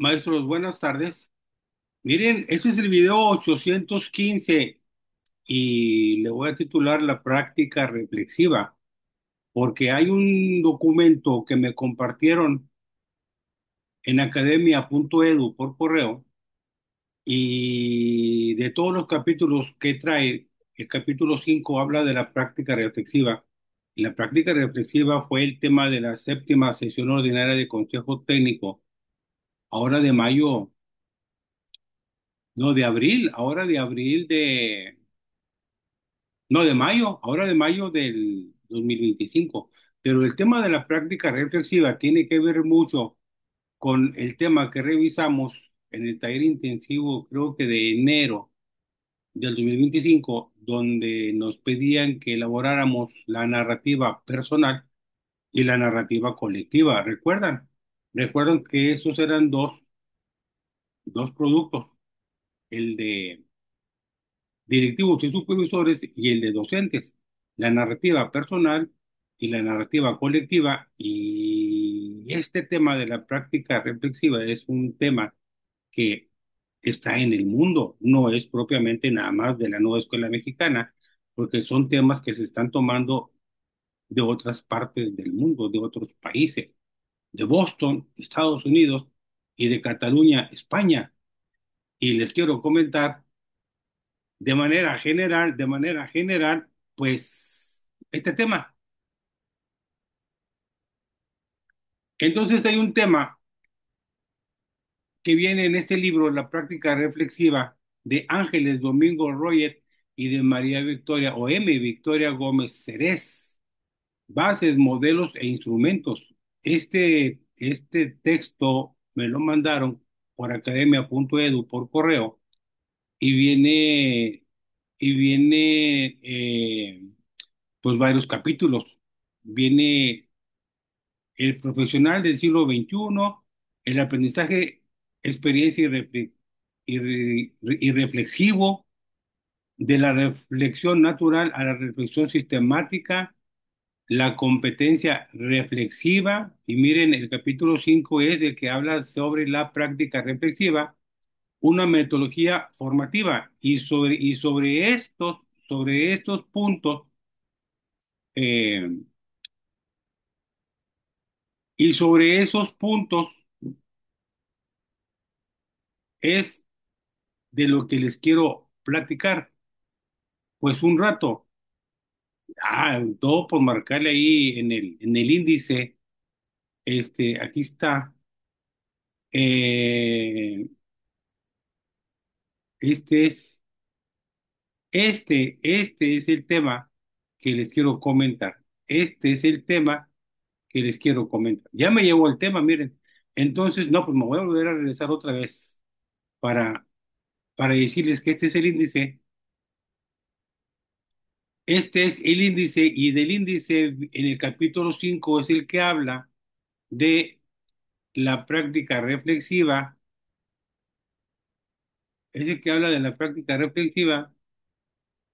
Maestros, buenas tardes. Miren, ese es el video 815 y le voy a titular La práctica reflexiva, porque hay un documento que me compartieron en academia.edu por correo y de todos los capítulos que trae, el capítulo 5 habla de la práctica reflexiva. Y la práctica reflexiva fue el tema de la séptima sesión ordinaria de Consejo Técnico, ahora de mayo, no, de abril, ahora de abril de No, de mayo, ahora de mayo del 2025. Pero el tema de la práctica reflexiva tiene que ver mucho con el tema que revisamos en el taller intensivo, creo que de enero del 2025, donde nos pedían que elaboráramos la narrativa personal y la narrativa colectiva. ¿Recuerdan? Recuerdan que esos eran dos productos, el de directivos y supervisores y el de docentes, la narrativa personal y la narrativa colectiva. Y este tema de la práctica reflexiva es un tema que está en el mundo, no es propiamente nada más de la nueva escuela mexicana, porque son temas que se están tomando de otras partes del mundo, de otros países, de Boston, Estados Unidos, y de Cataluña, España. Y les quiero comentar de manera general, pues este tema. Entonces hay un tema que viene en este libro, La práctica reflexiva, de Ángeles Domingo Royet y de María Victoria o M. Victoria Gómez Cerez, bases, modelos e instrumentos. Este texto me lo mandaron por academia.edu por correo y viene pues varios capítulos. Viene el profesional del siglo XXI, el aprendizaje, experiencia y reflexivo, de la reflexión natural a la reflexión sistemática, la competencia reflexiva. Y miren, el capítulo 5 es el que habla sobre la práctica reflexiva, una metodología formativa. Y sobre estos puntos, eh, y sobre esos puntos es de lo que les quiero platicar, pues un rato. Todo por marcarle ahí en el índice. Aquí está. eh, este es, este es el tema que les quiero comentar. Este es el tema que les quiero comentar. Ya me llevó el tema, miren. Entonces, no, pues me voy a volver a regresar otra vez para, para decirles que este es el índice. Este es el índice y del índice en el capítulo 5 es el que habla de la práctica reflexiva, es el que habla de la práctica reflexiva.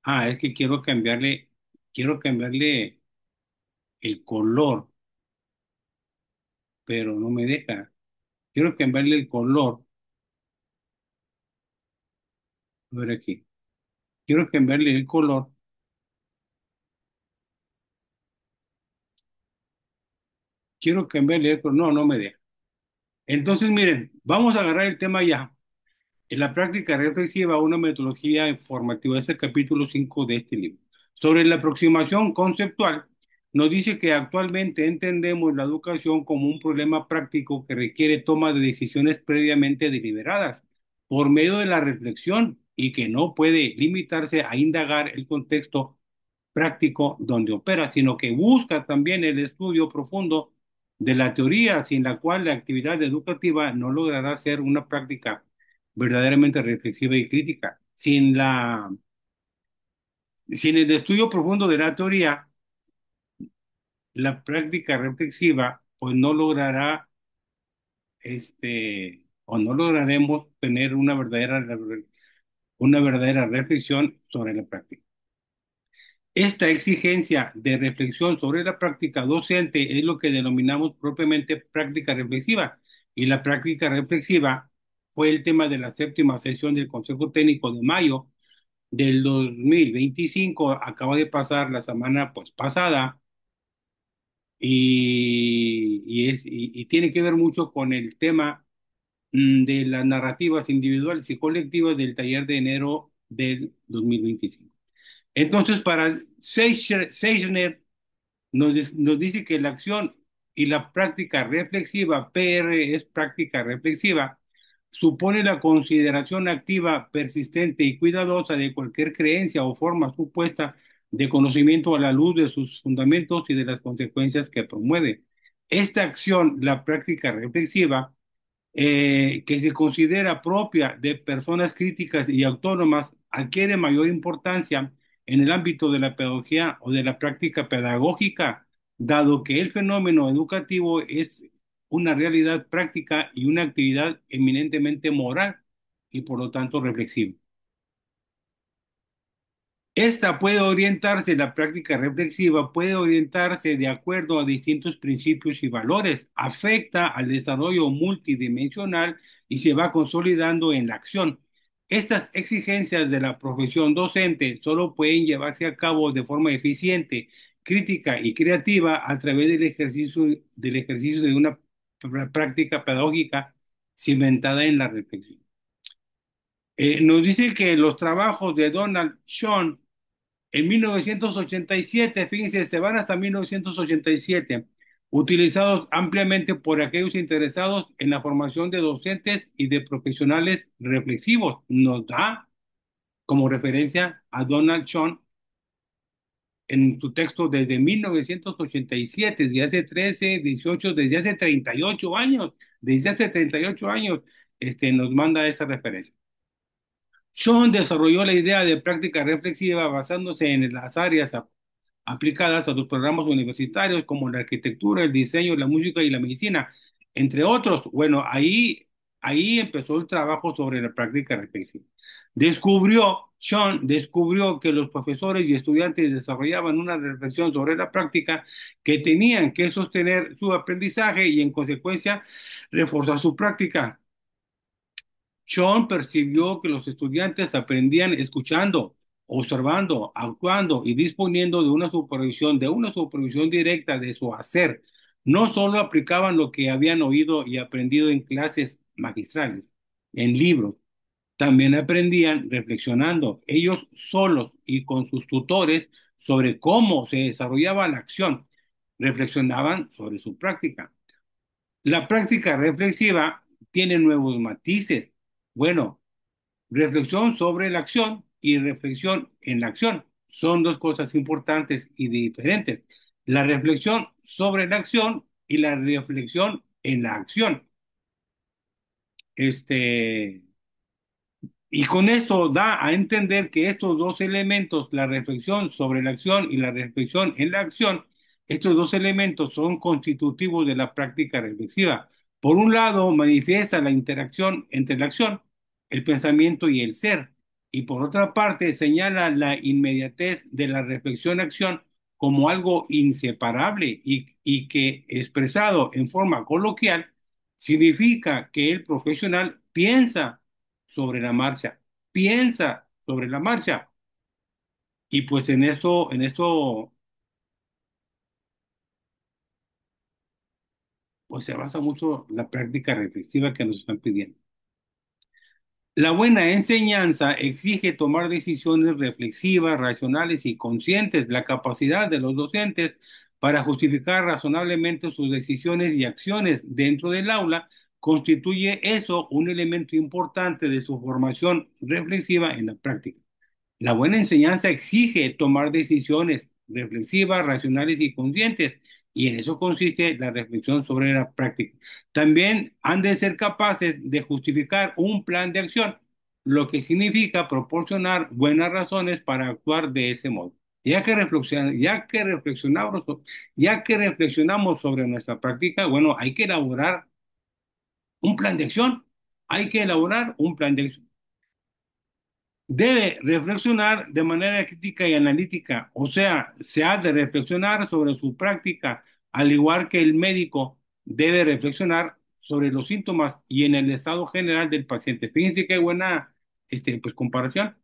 Es que quiero cambiarle el color, pero no me deja. Quiero cambiarle el color. A ver aquí. Quiero cambiarle el color. Quiero cambiarle el color. No, no me deja. Entonces, miren, vamos a agarrar el tema ya. En la práctica reflexiva, una metodología informativa, es el capítulo 5 de este libro. Sobre la aproximación conceptual, nos dice que actualmente entendemos la educación como un problema práctico que requiere toma de decisiones previamente deliberadas por medio de la reflexión y que no puede limitarse a indagar el contexto práctico donde opera, sino que busca también el estudio profundo de la teoría, sin la cual la actividad educativa no logrará ser una práctica verdaderamente reflexiva y crítica. Sin el estudio profundo de la teoría, la práctica reflexiva pues no logrará o no lograremos tener una verdadera reflexión sobre la práctica. Esta exigencia de reflexión sobre la práctica docente es lo que denominamos propiamente práctica reflexiva y la práctica reflexiva fue el tema de la séptima sesión del Consejo Técnico de mayo del 2025. Acaba de pasar la semana pues pasada y tiene que ver mucho con el tema de las narrativas individuales y colectivas del taller de enero del 2025. Entonces, para Seichner nos dice que la acción y la práctica reflexiva, PR es práctica reflexiva, supone la consideración activa, persistente y cuidadosa de cualquier creencia o forma supuesta de conocimiento a la luz de sus fundamentos y de las consecuencias que promueve. Esta acción, la práctica reflexiva, que se considera propia de personas críticas y autónomas, adquiere mayor importancia en el ámbito de la pedagogía o de la práctica pedagógica, dado que el fenómeno educativo es una realidad práctica y una actividad eminentemente moral y por lo tanto reflexiva. Esta puede orientarse, la práctica reflexiva puede orientarse de acuerdo a distintos principios y valores, afecta al desarrollo multidimensional y se va consolidando en la acción. Estas exigencias de la profesión docente solo pueden llevarse a cabo de forma eficiente, crítica y creativa a través del ejercicio de una práctica pedagógica cimentada en la reflexión. Nos dice que los trabajos de Donald Schoen en 1987, fíjense, se van hasta 1987, utilizados ampliamente por aquellos interesados en la formación de docentes y de profesionales reflexivos. Nos da como referencia a Donald Schoen en su texto desde 1987, desde hace 13, 18, desde hace 38 años, desde hace 38 años, nos manda esa referencia. Schoen desarrolló la idea de práctica reflexiva basándose en las áreas aplicadas a los programas universitarios como la arquitectura, el diseño, la música y la medicina, entre otros. Bueno, ahí empezó el trabajo sobre la práctica reflexiva. Sean descubrió que los profesores y estudiantes desarrollaban una reflexión sobre la práctica que tenían que sostener su aprendizaje y en consecuencia reforzar su práctica. Sean percibió que los estudiantes aprendían escuchando, observando, actuando y disponiendo de una supervisión directa de su hacer. No solo aplicaban lo que habían oído y aprendido en clases magistrales, en libros, también aprendían reflexionando ellos solos y con sus tutores sobre cómo se desarrollaba la acción. Reflexionaban sobre su práctica. La práctica reflexiva tiene nuevos matices. Bueno, reflexión sobre la acción y reflexión en la acción son dos cosas importantes y diferentes. La reflexión sobre la acción y la reflexión en la acción. Este, y con esto da a entender que estos dos elementos, la reflexión sobre la acción y la reflexión en la acción, estos dos elementos son constitutivos de la práctica reflexiva. Por un lado, manifiesta la interacción entre la acción, el pensamiento y el ser, y por otra parte, señala la inmediatez de la reflexión-acción como algo inseparable y que, expresado en forma coloquial, significa que el profesional sobre la marcha, piensa sobre la marcha. Y pues en esto, pues se basa mucho la práctica reflexiva que nos están pidiendo. La buena enseñanza exige tomar decisiones reflexivas, racionales y conscientes. La capacidad de los docentes para justificar razonablemente sus decisiones y acciones dentro del aula constituye eso un elemento importante de su formación reflexiva en la práctica. La buena enseñanza exige tomar decisiones reflexivas, racionales y conscientes, y en eso consiste la reflexión sobre la práctica. También han de ser capaces de justificar un plan de acción, lo que significa proporcionar buenas razones para actuar de ese modo. Ya que reflexionamos sobre nuestra práctica, bueno, hay que elaborar un plan de acción. Hay que elaborar un plan de acción. Debe reflexionar de manera crítica y analítica, o sea, se ha de reflexionar sobre su práctica, al igual que el médico debe reflexionar sobre los síntomas y en el estado general del paciente. Fíjense qué buena pues, comparación.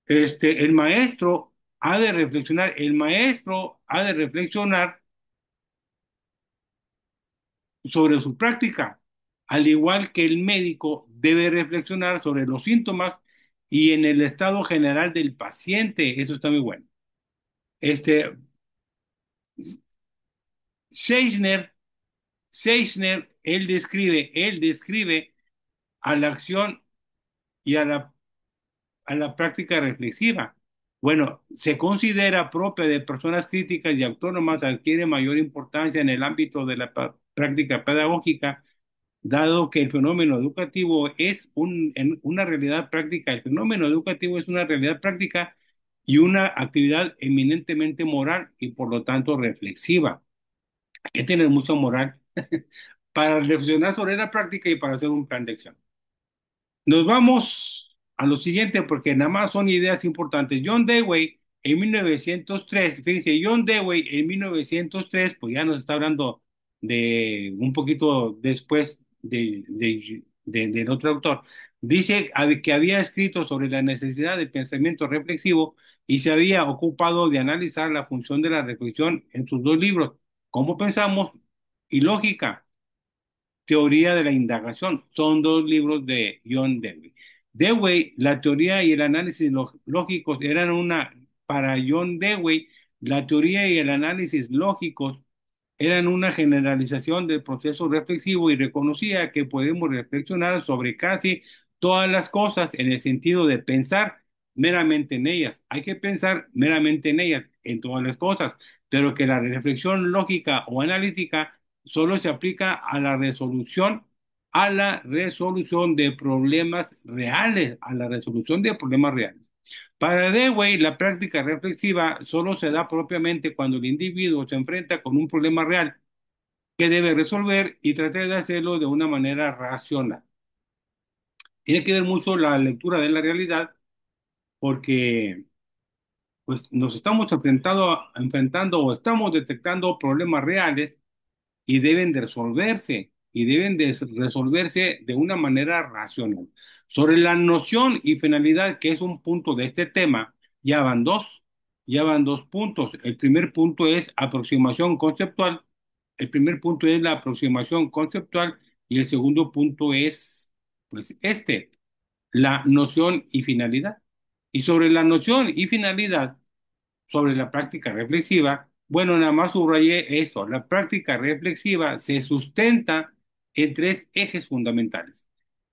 El maestro ha de reflexionar sobre su práctica, al igual que el médico debe reflexionar sobre los síntomas y en el estado general del paciente. Eso está muy bueno. Este, Sechner, él describe a la acción y a la práctica reflexiva. Bueno, se considera propia de personas críticas y autónomas, adquiere mayor importancia en el ámbito de la práctica pedagógica, dado que el fenómeno educativo es una realidad práctica. El fenómeno educativo es una realidad práctica y una actividad eminentemente moral y por lo tanto reflexiva. Hay que tener mucha moral para reflexionar sobre la práctica y para hacer un plan de acción. Nos vamos a lo siguiente porque nada más son ideas importantes. John Dewey en 1903, fíjense, John Dewey en 1903, pues ya nos está hablando de un poquito después del otro autor, dice que había escrito sobre la necesidad del pensamiento reflexivo y se había ocupado de analizar la función de la reflexión en sus dos libros, Cómo pensamos y Lógica. Teoría de la indagación. Son dos libros de John Dewey. Dewey, la teoría y el análisis lógicos eran para John Dewey, la teoría y el análisis lógicos eran una generalización del proceso reflexivo y reconocía que podemos reflexionar sobre casi todas las cosas en el sentido de pensar meramente en ellas. Hay que pensar meramente en ellas, en todas las cosas, pero que la reflexión lógica o analítica solo se aplica a la resolución de problemas reales, a la resolución de problemas reales. Para Dewey, la práctica reflexiva solo se da propiamente cuando el individuo se enfrenta con un problema real que debe resolver y tratar de hacerlo de una manera racional. Tiene que ver mucho la lectura de la realidad porque pues, nos estamos enfrentando o estamos detectando problemas reales y deben de resolverse de una manera racional. Sobre la noción y finalidad, que es un punto de este tema, ya van dos puntos. El primer punto es aproximación conceptual. El primer punto es la aproximación conceptual y el segundo punto es, pues, la noción y finalidad. Y sobre la noción y finalidad, sobre la práctica reflexiva, bueno, nada más subrayé esto. La práctica reflexiva se sustenta en tres ejes fundamentales,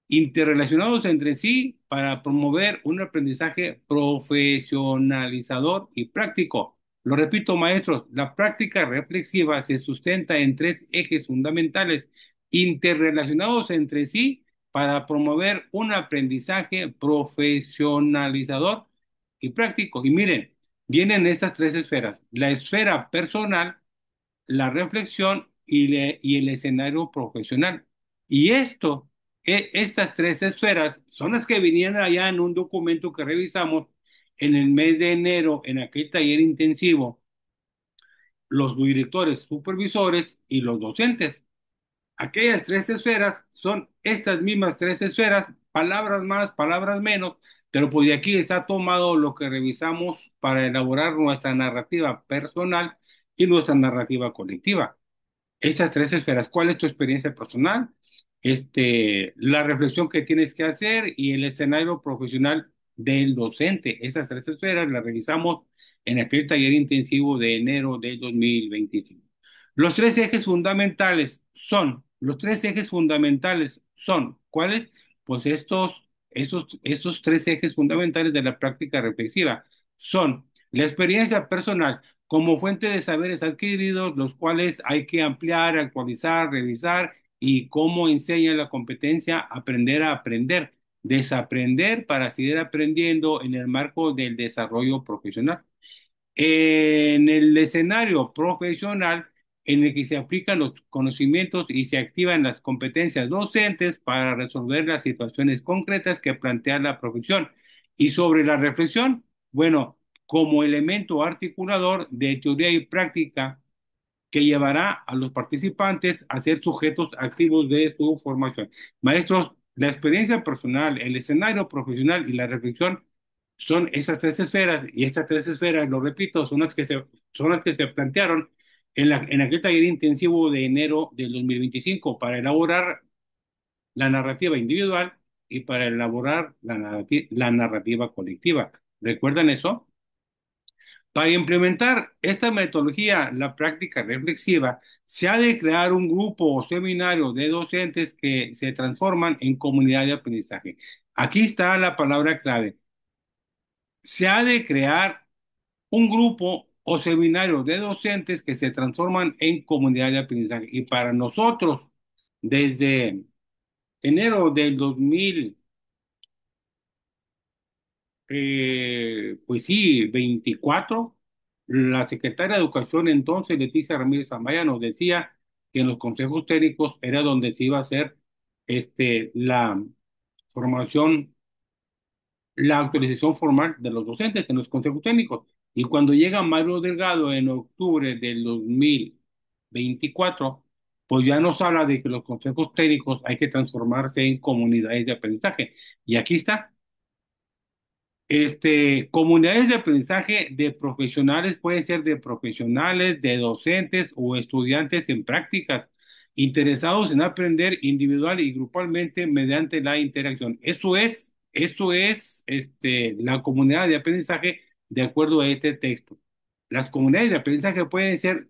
interrelacionados entre sí para promover un aprendizaje profesionalizador y práctico. Lo repito, maestros, la práctica reflexiva se sustenta en tres ejes fundamentales, interrelacionados entre sí para promover un aprendizaje profesionalizador y práctico. Y miren, vienen estas tres esferas: la esfera personal, la reflexión y el escenario profesional. Y estas tres esferas son las que venían allá en un documento que revisamos en el mes de enero en aquel taller intensivo, los directores, supervisores y los docentes. Aquellas tres esferas son estas mismas tres esferas, palabras más, palabras menos, pero pues de aquí está tomado lo que revisamos para elaborar nuestra narrativa personal y nuestra narrativa colectiva. Estas tres esferas, ¿cuál es tu experiencia personal? La reflexión que tienes que hacer y el escenario profesional del docente. Esas tres esferas las revisamos en aquel taller intensivo de enero del 2025. Los tres ejes fundamentales son, ¿cuáles? Pues estos tres ejes fundamentales de la práctica reflexiva son la experiencia personal como fuente de saberes adquiridos, los cuales hay que ampliar, actualizar, revisar, y cómo enseña la competencia aprender a aprender, desaprender para seguir aprendiendo en el marco del desarrollo profesional. En el escenario profesional en el que se aplican los conocimientos y se activan las competencias docentes para resolver las situaciones concretas que plantea la profesión. Y sobre la reflexión, bueno, como elemento articulador de teoría y práctica que llevará a los participantes a ser sujetos activos de su formación. Maestros, la experiencia personal, el escenario profesional y la reflexión son esas tres esferas, y estas tres esferas, lo repito, son las que se plantearon en aquel taller intensivo de enero del 2025 para elaborar la narrativa individual y para elaborar la narrativa colectiva. ¿Recuerdan eso? Para implementar esta metodología, la práctica reflexiva, se ha de crear un grupo o seminario de docentes que se transforman en comunidad de aprendizaje. Aquí está la palabra clave. Se ha de crear un grupo o seminario de docentes que se transforman en comunidad de aprendizaje. Y para nosotros, desde enero del 2000, pues sí, 24, la secretaria de Educación entonces, Leticia Ramírez Amaya, nos decía que en los consejos técnicos era donde se iba a hacer la formación, la autorización formal de los docentes en los consejos técnicos. Y cuando llega Mario Delgado en octubre del 2024, pues ya nos habla de que los consejos técnicos hay que transformarse en comunidades de aprendizaje. Y aquí está. Comunidades de aprendizaje de profesionales, puede ser de profesionales, de docentes o estudiantes en prácticas, interesados en aprender individual y grupalmente mediante la interacción. Eso es, la comunidad de aprendizaje de acuerdo a este texto. Las comunidades de aprendizaje pueden ser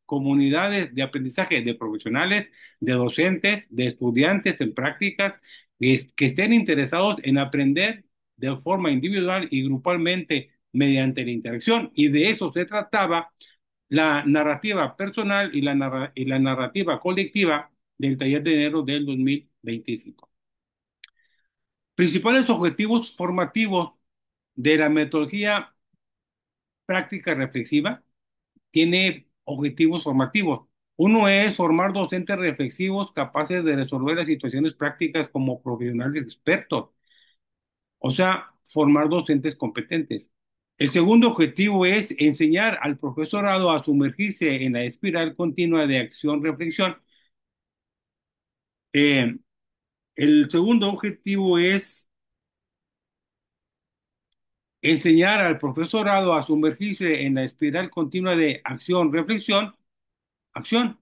comunidades de aprendizaje de profesionales, de docentes, de estudiantes en prácticas, que estén interesados en aprender de forma individual y grupalmente mediante la interacción. Y de eso se trataba la narrativa personal y la narrativa colectiva del taller de enero del 2025. Principales objetivos formativos de la metodología práctica reflexiva. Tiene objetivos formativos. Uno es formar docentes reflexivos capaces de resolver las situaciones prácticas como profesionales expertos, o sea, formar docentes competentes. El segundo objetivo es enseñar al profesorado a sumergirse en la espiral continua de acción-reflexión. Eh, el segundo objetivo es enseñar al profesorado a sumergirse en la espiral continua de acción-reflexión, acción,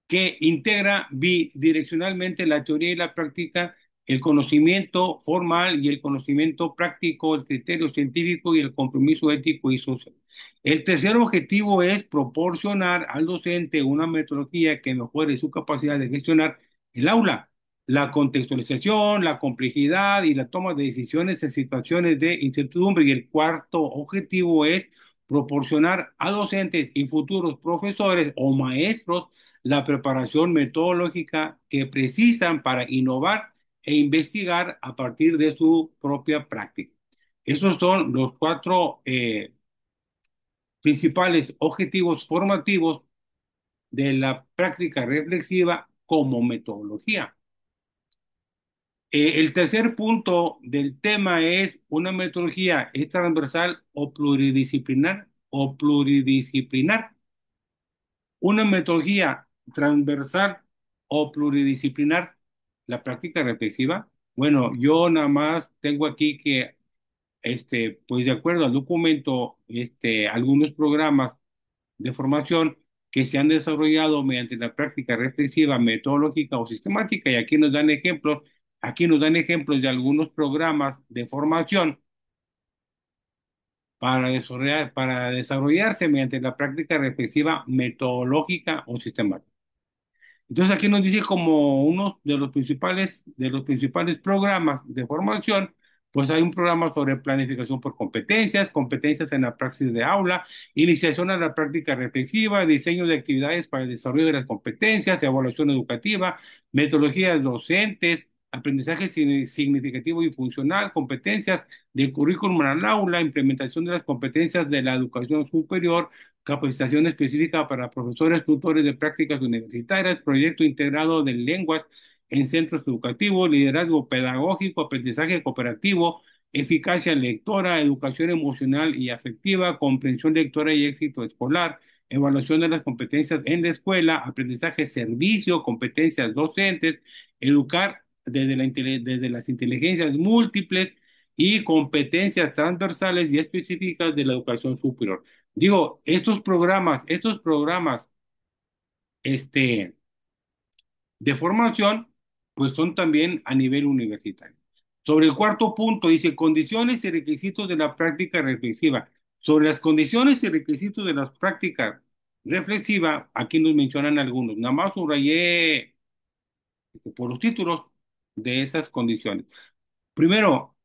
que integra bidireccionalmente la teoría y la práctica, el conocimiento formal y el conocimiento práctico, el criterio científico y el compromiso ético y social. El tercer objetivo es proporcionar al docente una metodología que mejore su capacidad de gestionar el aula, la contextualización, la complejidad y la toma de decisiones en situaciones de incertidumbre. Y el cuarto objetivo es proporcionar a docentes y futuros profesores o maestros la preparación metodológica que precisan para innovar e investigar a partir de su propia práctica. Esos son los cuatro principales objetivos formativos de la práctica reflexiva como metodología. El tercer punto del tema es una metodología es transversal o pluridisciplinar. Una metodología transversal o pluridisciplinar, la práctica reflexiva. Bueno, yo nada más tengo aquí que, pues de acuerdo al documento, algunos programas de formación que se han desarrollado mediante la práctica reflexiva, metodológica o sistemática, y aquí nos dan ejemplos de algunos programas de formación para desarrollarse mediante la práctica reflexiva, metodológica o sistemática. Entonces aquí nos dice como uno de los principales programas de formación, pues hay un programa sobre planificación por competencias, competencias en la praxis de aula, iniciación a la práctica reflexiva, diseño de actividades para el desarrollo de las competencias, evaluación educativa, metodologías docentes, aprendizaje significativo y funcional, competencias de currículum al aula, implementación de las competencias de la educación superior, capacitación específica para profesores, tutores de prácticas universitarias, proyecto integrado de lenguas en centros educativos, liderazgo pedagógico, aprendizaje cooperativo, eficacia lectora, educación emocional y afectiva, comprensión lectora y éxito escolar, evaluación de las competencias en la escuela, aprendizaje, servicio, competencias docentes, educar desde las inteligencias múltiples y competencias transversales y específicas de la educación superior. Digo, estos programas, este, de formación, pues son también a nivel universitario. Sobre el cuarto punto, dice condiciones y requisitos de la práctica reflexiva. Sobre las condiciones y requisitos de la práctica reflexiva, aquí nos mencionan algunos. Nada más subrayé por los títulos de esas condiciones. Primero,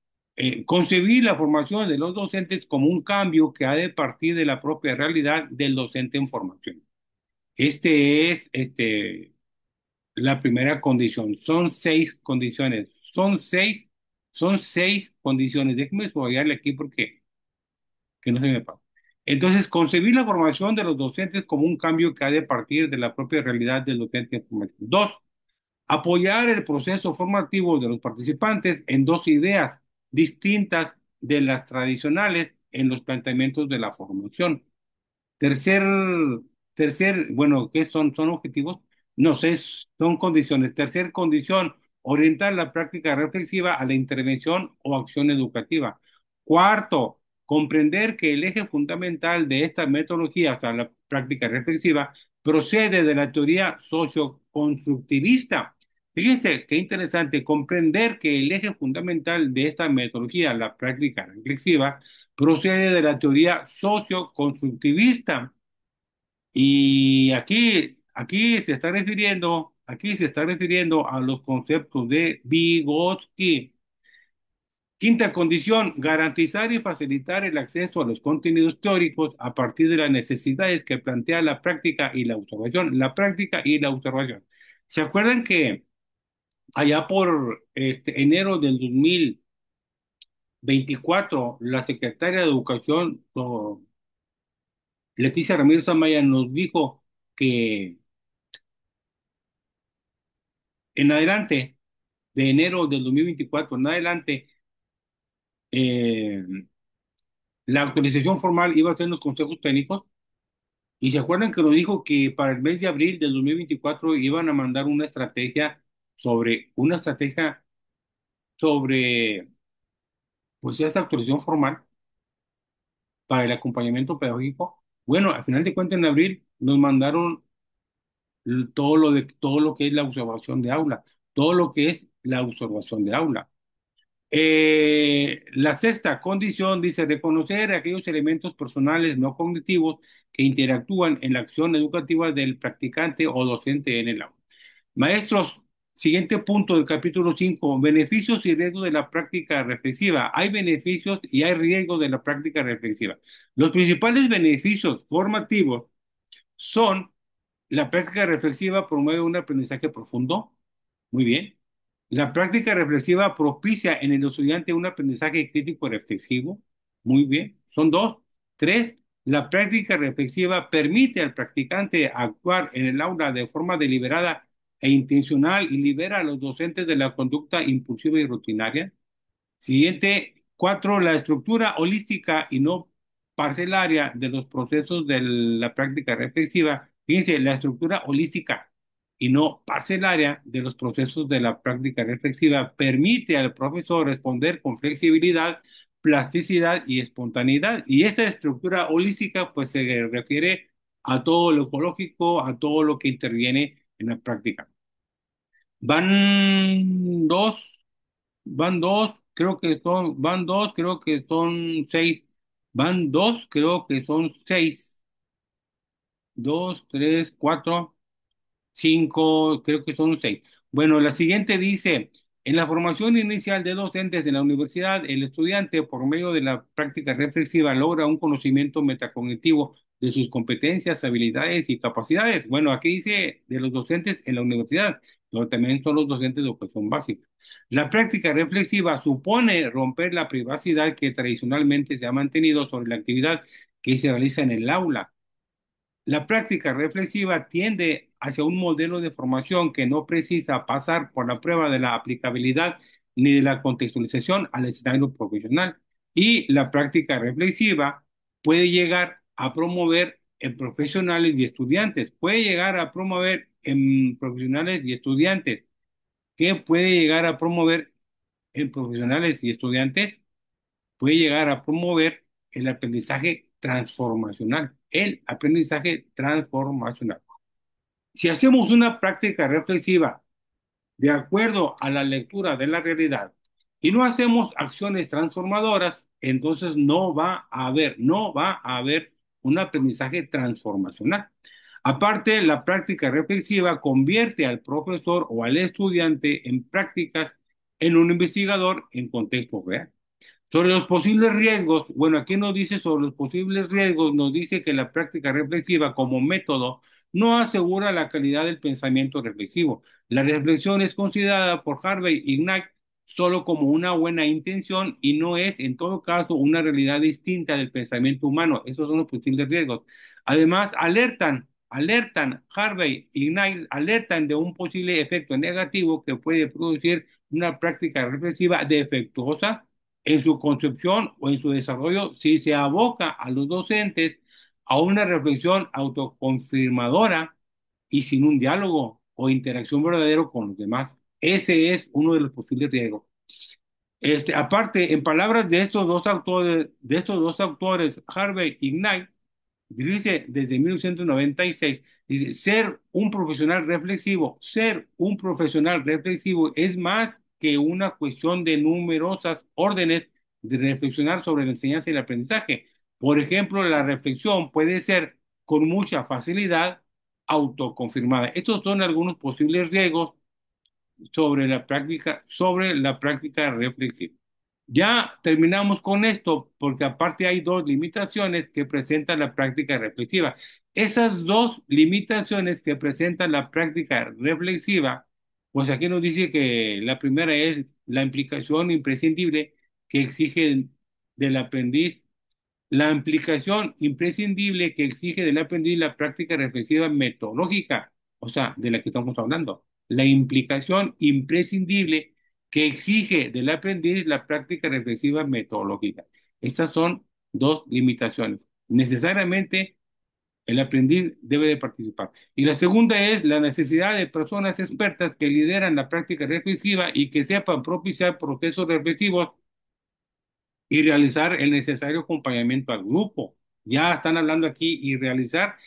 concebir la formación de los docentes como un cambio que ha de partir de la propia realidad del docente en formación. La primera condición. Son seis condiciones. Son seis condiciones. Déjeme subrayarle aquí porque que no se me pase. Entonces, concebir la formación de los docentes como un cambio que ha de partir de la propia realidad del docente en formación. Dos, apoyar el proceso formativo de los participantes en dos ideas distintas de las tradicionales en los planteamientos de la formación. Tercer, bueno, ¿qué son? ¿Son objetivos? No sé, son condiciones. Tercer condición, orientar la práctica reflexiva a la intervención o acción educativa. Cuarto, comprender que el eje fundamental de esta metodología, o sea, la práctica reflexiva, procede de la teoría socioconstructivista. Fíjense qué interesante comprender que el eje fundamental de esta metodología, la práctica reflexiva, procede de la teoría socioconstructivista. Y aquí se está refiriendo a los conceptos de Vygotsky. Quinta condición, garantizar y facilitar el acceso a los contenidos teóricos a partir de las necesidades que plantea la práctica y la observación. La práctica y la observación. ¿Se acuerdan que allá por enero del 2024, la secretaria de Educación, Leticia Ramírez Amaya, nos dijo que en adelante, de enero del 2024 en adelante, eh, la actualización formal iba a ser en los consejos técnicos? Y se acuerdan que nos dijo que para el mes de abril del 2024 iban a mandar una estrategia sobre, pues, esta actualización formal para el acompañamiento pedagógico. Bueno, al final de cuentas, en abril nos mandaron todo lo que es la observación de aula, todo lo que es la observación de aula. La sexta condición dice reconocer aquellos elementos personales no cognitivos que interactúan en la acción educativa del practicante o docente en el aula. Maestros, siguiente punto del capítulo 5: beneficios y riesgos de la práctica reflexiva. Hay beneficios y hay riesgos de la práctica reflexiva. Los principales beneficios formativos son: la práctica reflexiva promueve un aprendizaje profundo. Muy bien. La práctica reflexiva propicia en el estudiante un aprendizaje crítico reflexivo. Muy bien. Son dos. Tres, la práctica reflexiva permite al practicante actuar en el aula de forma deliberada e intencional y libera a los docentes de la conducta impulsiva y rutinaria. Siguiente, cuatro, la estructura holística y no parcelaria de los procesos de la práctica reflexiva. Fíjense, la estructura holística y no parcelaria de los procesos de la práctica reflexiva permite al profesor responder con flexibilidad, plasticidad y espontaneidad. Y esta estructura holística, pues, se refiere a todo lo ecológico, a todo lo que interviene en la práctica. Van dos. Van dos, creo que son seis. Van dos, creo que son seis. Dos, tres, cuatro, cinco, creo que son seis. Bueno, la siguiente dice, en la formación inicial de docentes en la universidad, el estudiante, por medio de la práctica reflexiva, logra un conocimiento metacognitivo de sus competencias, habilidades y capacidades. Bueno, aquí dice de los docentes en la universidad, pero también son los docentes de educación básica. La práctica reflexiva supone romper la privacidad que tradicionalmente se ha mantenido sobre la actividad que se realiza en el aula. La práctica reflexiva tiende hacia un modelo de formación que no precisa pasar por la prueba de la aplicabilidad ni de la contextualización al escenario profesional. Y la práctica reflexiva puede llegar a promover en profesionales y estudiantes, puede llegar a promover en profesionales y estudiantes. ¿Qué puede llegar a promover en profesionales y estudiantes? Puede llegar a promover el aprendizaje transformacional, el aprendizaje transformacional. Si hacemos una práctica reflexiva de acuerdo a la lectura de la realidad y no hacemos acciones transformadoras, entonces no va a haber un aprendizaje transformacional. Aparte, la práctica reflexiva convierte al profesor o al estudiante en prácticas en un investigador en contexto real. Sobre los posibles riesgos, bueno, aquí nos dice sobre los posibles riesgos, nos dice que la práctica reflexiva como método no asegura la calidad del pensamiento reflexivo. La reflexión es considerada por Harvey y Knight solo como una buena intención y no es, en todo caso, una realidad distinta del pensamiento humano. Esos son los posibles riesgos. Además, Harvey y Knight alertan de un posible efecto negativo que puede producir una práctica reflexiva defectuosa en su concepción o en su desarrollo si se aboca a los docentes a una reflexión autoconfirmadora y sin un diálogo o interacción verdadero con los demás. Ese es uno de los posibles riesgos. Aparte, en palabras de estos dos autores, Harvey y Knight, dice desde 1996, dice, ser un profesional reflexivo es más que una cuestión de numerosas órdenes de reflexionar sobre la enseñanza y el aprendizaje. Por ejemplo, la reflexión puede ser con mucha facilidad autoconfirmada. Estos son algunos posibles riesgos sobre la práctica reflexiva. Ya terminamos con esto porque aparte hay dos limitaciones que presenta la práctica reflexiva. Esas dos limitaciones que presenta la práctica reflexiva, pues aquí nos dice que la primera es la implicación imprescindible que exige del aprendiz, la implicación imprescindible que exige del aprendiz la práctica reflexiva metodológica, o sea, de la que estamos hablando. La implicación imprescindible que exige del aprendiz la práctica reflexiva metodológica. Estas son dos limitaciones. Necesariamente el aprendiz debe de participar. Y la segunda es la necesidad de personas expertas que lideran la práctica reflexiva y que sepan propiciar procesos reflexivos y realizar el necesario acompañamiento al grupo. Ya están hablando aquí y realizar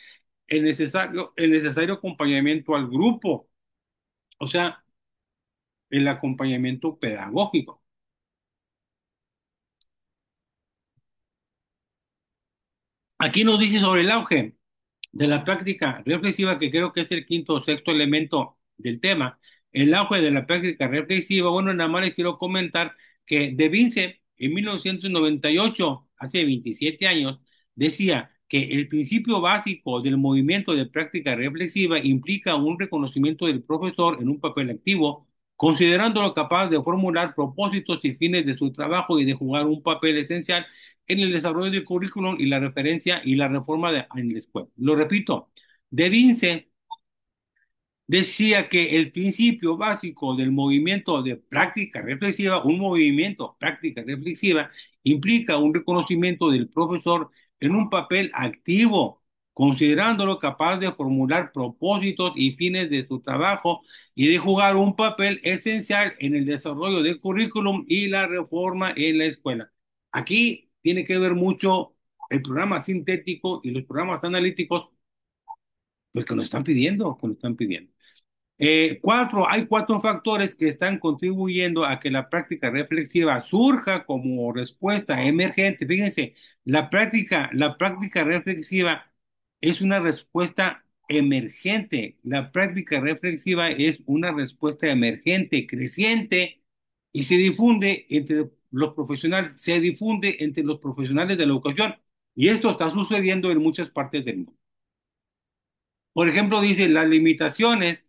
el necesario acompañamiento al grupo, o sea, el acompañamiento pedagógico. Aquí nos dice sobre el auge de la práctica reflexiva, que creo que es el quinto o sexto elemento del tema, el auge de la práctica reflexiva. Bueno, nada más les quiero comentar que De Vince en 1998, hace 27 años, decía que el principio básico del movimiento de práctica reflexiva implica un reconocimiento del profesor en un papel activo, considerándolo capaz de formular propósitos y fines de su trabajo y de jugar un papel esencial en el desarrollo del currículum y la referencia y la reforma en la escuela. Lo repito, De Vince decía que el principio básico del movimiento de práctica reflexiva, un movimiento práctica reflexiva, implica un reconocimiento del profesor en un papel activo, considerándolo capaz de formular propósitos y fines de su trabajo y de jugar un papel esencial en el desarrollo del currículum y la reforma en la escuela. Aquí tiene que ver mucho el programa sintético y los programas analíticos, pues que nos están pidiendo. Hay cuatro factores que están contribuyendo a que la práctica reflexiva surja como respuesta emergente. Fíjense, la práctica reflexiva es una respuesta emergente. La práctica reflexiva es una respuesta emergente, creciente y se difunde entre los profesionales de la educación. Y esto está sucediendo en muchas partes del mundo. Por ejemplo, dice las limitaciones,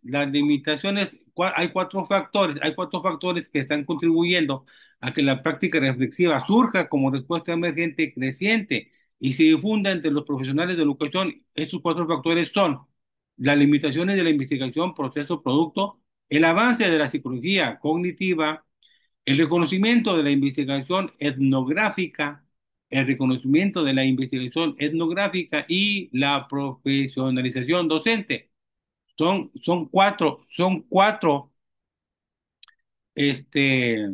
hay cuatro factores que están contribuyendo a que la práctica reflexiva surja como respuesta emergente creciente y se difunda entre los profesionales de la educación. Estos cuatro factores son las limitaciones de la investigación, proceso, producto, el avance de la psicología cognitiva, El reconocimiento de la investigación etnográfica, el reconocimiento de la investigación etnográfica y la profesionalización docente. Son cuatro, este,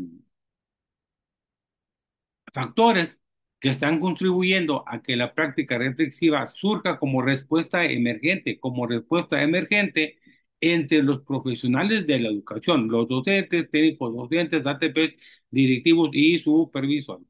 factores que están contribuyendo a que la práctica reflexiva surja como respuesta emergente entre los profesionales de la educación, los docentes, técnicos docentes, ATPs, directivos y supervisores.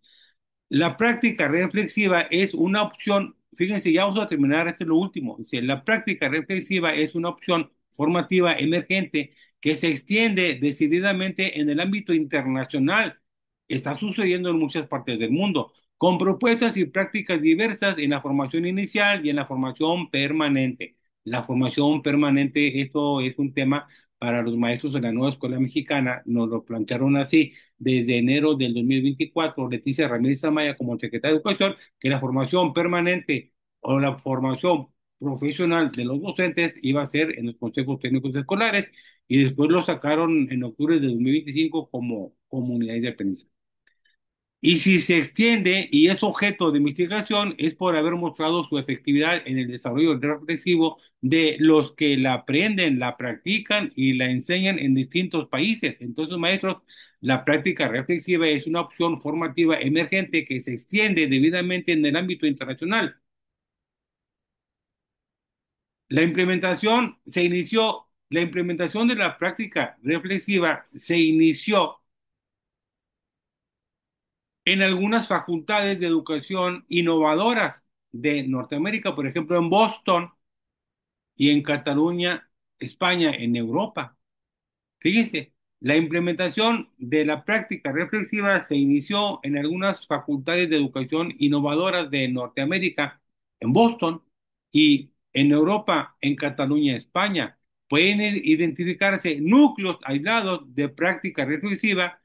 La práctica reflexiva es una opción, fíjense, ya vamos a terminar, esto es lo último. Dice, la práctica reflexiva es una opción formativa emergente que se extiende decididamente en el ámbito internacional. Está sucediendo en muchas partes del mundo, con propuestas y prácticas diversas en la formación inicial y en la formación permanente. La formación permanente, esto es un tema para los maestros de la nueva escuela mexicana, nos lo plantearon así desde enero del 2024, Leticia Ramírez Amaya como secretaria de Educación, que la formación permanente o la formación profesional de los docentes iba a ser en los consejos técnicos escolares y después lo sacaron en octubre de 2025 como comunidad de aprendizaje. Y si se extiende y es objeto de investigación, es por haber mostrado su efectividad en el desarrollo reflexivo de los que la aprenden, la practican y la enseñan en distintos países. Entonces, maestros, la práctica reflexiva es una opción formativa emergente que se extiende debidamente en el ámbito internacional. La implementación de la práctica reflexiva se inició en algunas facultades de educación innovadoras de Norteamérica, por ejemplo, en Boston y en Cataluña, España, en Europa. Fíjense, la implementación de la práctica reflexiva se inició en algunas facultades de educación innovadoras de Norteamérica, en Boston y en Europa, en Cataluña, España. Pueden identificarse núcleos aislados de práctica reflexiva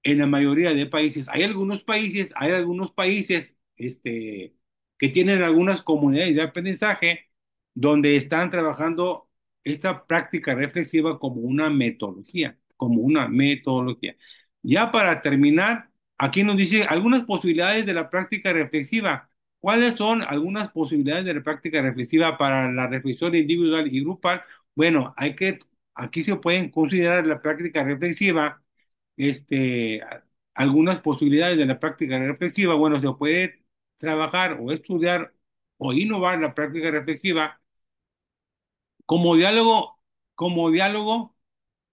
en la mayoría de países. Hay algunos países, que tienen algunas comunidades de aprendizaje donde están trabajando esta práctica reflexiva como una metodología, como una metodología. Ya para terminar, aquí nos dice algunas posibilidades de la práctica reflexiva. ¿Cuáles son algunas posibilidades de la práctica reflexiva para la reflexión individual y grupal? Bueno, aquí se pueden considerar la práctica reflexiva, este, algunas posibilidades de la práctica reflexiva. Bueno, se puede trabajar o estudiar o innovar la práctica reflexiva como diálogo, como diálogo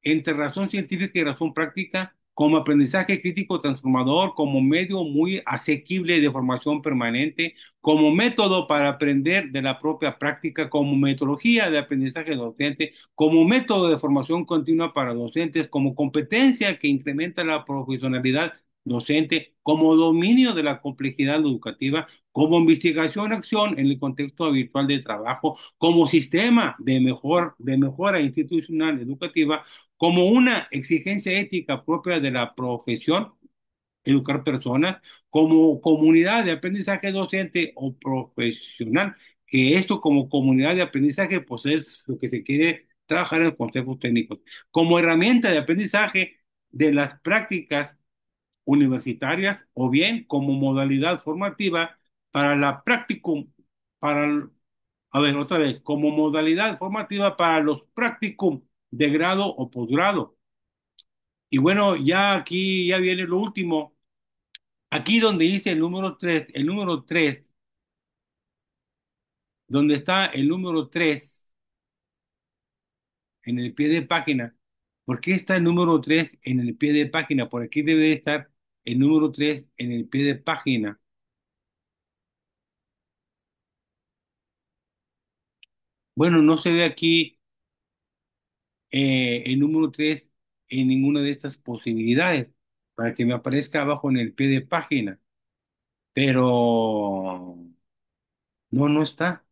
entre razón científica y razón práctica, como aprendizaje crítico transformador, como medio muy asequible de formación permanente, como método para aprender de la propia práctica, como metodología de aprendizaje docente, como método de formación continua para docentes, como competencia que incrementa la profesionalidad docente, como dominio de la complejidad educativa, como investigación-acción en el contexto habitual de trabajo, como sistema de mejora institucional educativa, como una exigencia ética propia de la profesión, educar personas, como comunidad de aprendizaje docente o profesional, que esto como comunidad de aprendizaje, pues es lo que se quiere trabajar en los consejos técnicos, como herramienta de aprendizaje de las prácticas universitarias o bien como modalidad formativa para la practicum, a ver, otra vez, como modalidad formativa para los practicum de grado o posgrado. Y bueno, ya aquí ya viene lo último. Aquí donde dice el número 3, donde está el número 3 en el pie de página. ¿Por qué está el número 3 en el pie de página? Por aquí debe de estar el número 3 en el pie de página. Bueno, no se ve aquí el número 3 en ninguna de estas posibilidades para que me aparezca abajo en el pie de página. Pero no, no está.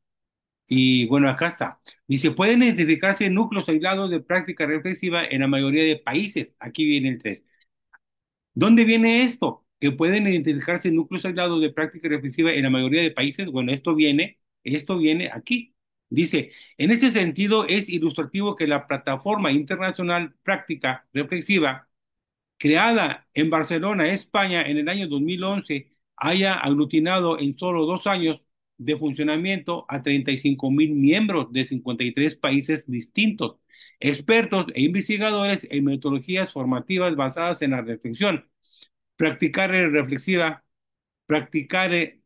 Y bueno, acá está. Dice, pueden identificarse núcleos aislados de práctica reflexiva en la mayoría de países. Aquí viene el 3. ¿Dónde viene esto? Que pueden identificarse núcleos aislados de práctica reflexiva en la mayoría de países. Bueno, esto viene aquí. Dice, en ese sentido es ilustrativo que la plataforma internacional práctica reflexiva creada en Barcelona, España, en el año 2011, haya aglutinado en solo 2 años de funcionamiento a 35.000 miembros de 53 países distintos, expertos e investigadores en metodologías formativas basadas en la reflexión, practicar reflexiva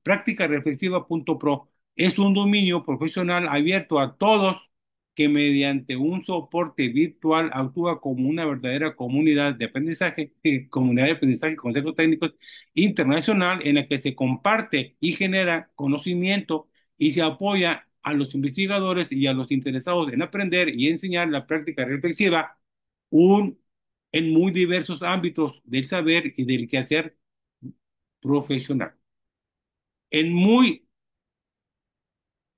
prácticareflexiva.pro es un dominio profesional abierto a todos que mediante un soporte virtual actúa como una verdadera comunidad de aprendizaje, consejos técnicos internacional en la que se comparte y genera conocimiento y se apoya a los investigadores y a los interesados en aprender y enseñar la práctica reflexiva un, en muy diversos ámbitos del saber y del quehacer profesional. En muy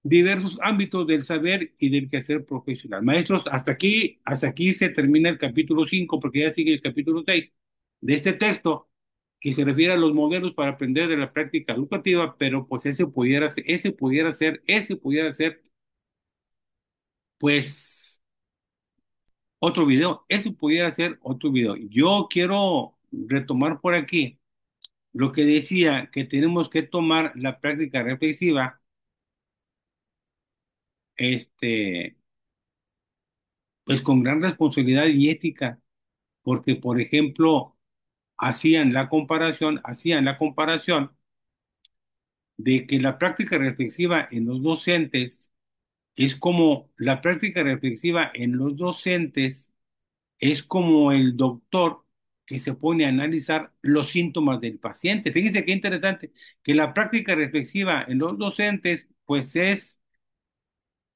diversos ámbitos del saber y del quehacer profesional. Maestros, hasta aquí se termina el capítulo 5 porque ya sigue el capítulo 6 de este texto que se refiere a los modelos para aprender de la práctica educativa, pero pues pues, ese pudiera ser otro video. Yo quiero retomar por aquí lo que decía que tenemos que tomar la práctica reflexiva, este, pues con gran responsabilidad y ética, porque, por ejemplo, hacían la comparación de que la práctica reflexiva en los docentes es como, la práctica reflexiva en los docentes es como el doctor que se pone a analizar los síntomas del paciente. Fíjense qué interesante, que la práctica reflexiva en los docentes, pues es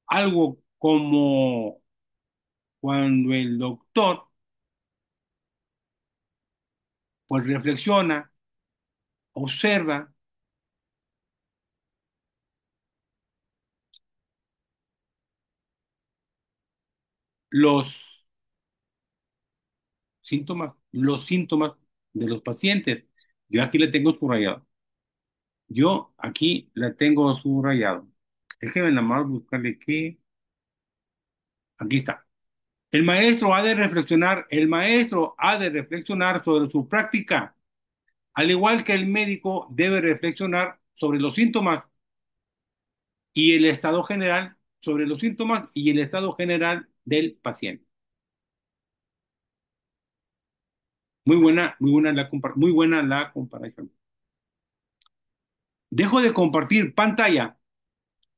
algo como cuando el doctor, pues reflexiona, observa los los síntomas de los pacientes. Yo aquí le tengo subrayado. Yo aquí la tengo subrayado. Déjeme nada más buscarle aquí. Aquí está. El maestro ha de reflexionar sobre su práctica, al igual que el médico debe reflexionar sobre los síntomas y el estado general, sobre los síntomas y el estado general del paciente. Muy buena la comparación. Dejo de compartir pantalla.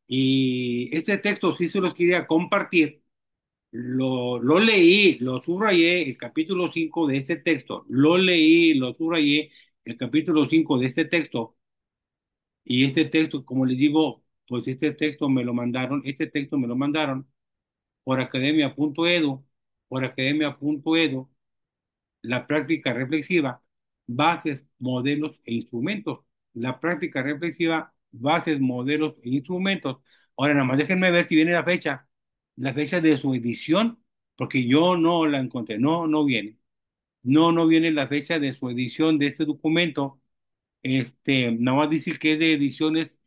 Y este texto sí se los quería compartir. Lo leí, lo subrayé, el capítulo 5 de este texto. Lo leí, lo subrayé, el capítulo 5 de este texto. Y este texto, como les digo, pues este texto me lo mandaron por academia.edu, por academia.edu, la práctica reflexiva, bases, modelos e instrumentos. La práctica reflexiva, bases, modelos e instrumentos. Ahora, nada más déjenme ver si viene la fecha de su edición, porque yo no la encontré. No, no viene. No, no viene la fecha de su edición de este documento. Nada más dice que es de ediciones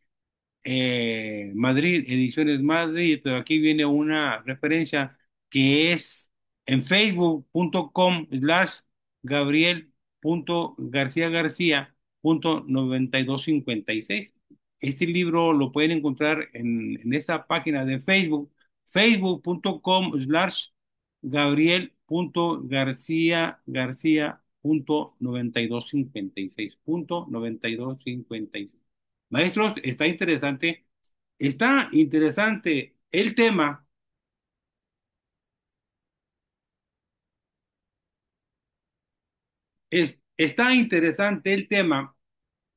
Madrid, Ediciones Madrid, pero aquí viene una referencia que es en facebook.com/gabriel.garcía.9256. Este libro lo pueden encontrar en esta página de Facebook, facebook.com/gabriel.garcía.9256. Maestros, está interesante el tema, está interesante el tema,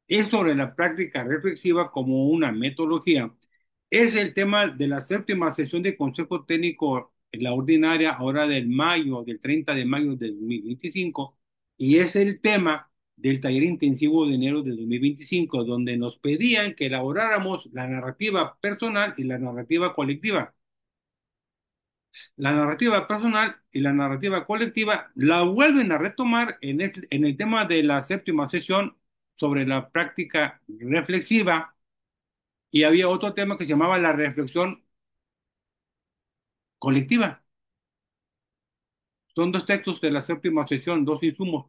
es sobre la práctica reflexiva como una metodología. Es el tema de la séptima sesión de Consejo Técnico, la ordinaria, ahora del 30 de mayo de 2025, y es el tema del taller intensivo de enero de 2025, donde nos pedían que elaboráramos la narrativa personal y la narrativa colectiva. La narrativa personal y la narrativa colectiva la vuelven a retomar en el tema de la séptima sesión sobre la práctica reflexiva, y había otro tema que se llamaba la reflexión colectiva. Son dos textos de la séptima sesión, dos insumos.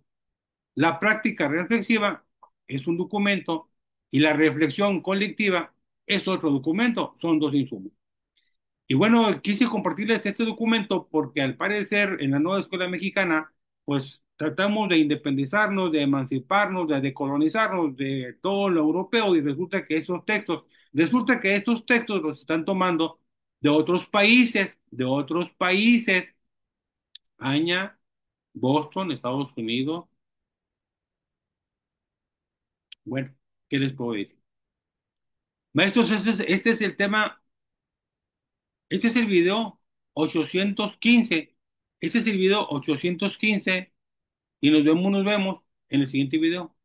La práctica reflexiva es un documento y la reflexión colectiva es otro documento, son dos insumos. Y bueno, quise compartirles este documento porque al parecer en la nueva escuela mexicana, pues tratamos de independizarnos, de emanciparnos, de decolonizarnos de todo lo europeo y resulta que estos textos los están tomando de otros países, España, Boston, Estados Unidos. Bueno, ¿qué les puedo decir? Maestros, este es el tema, este es el video 815. Este es el video 815 y nos vemos en el siguiente video.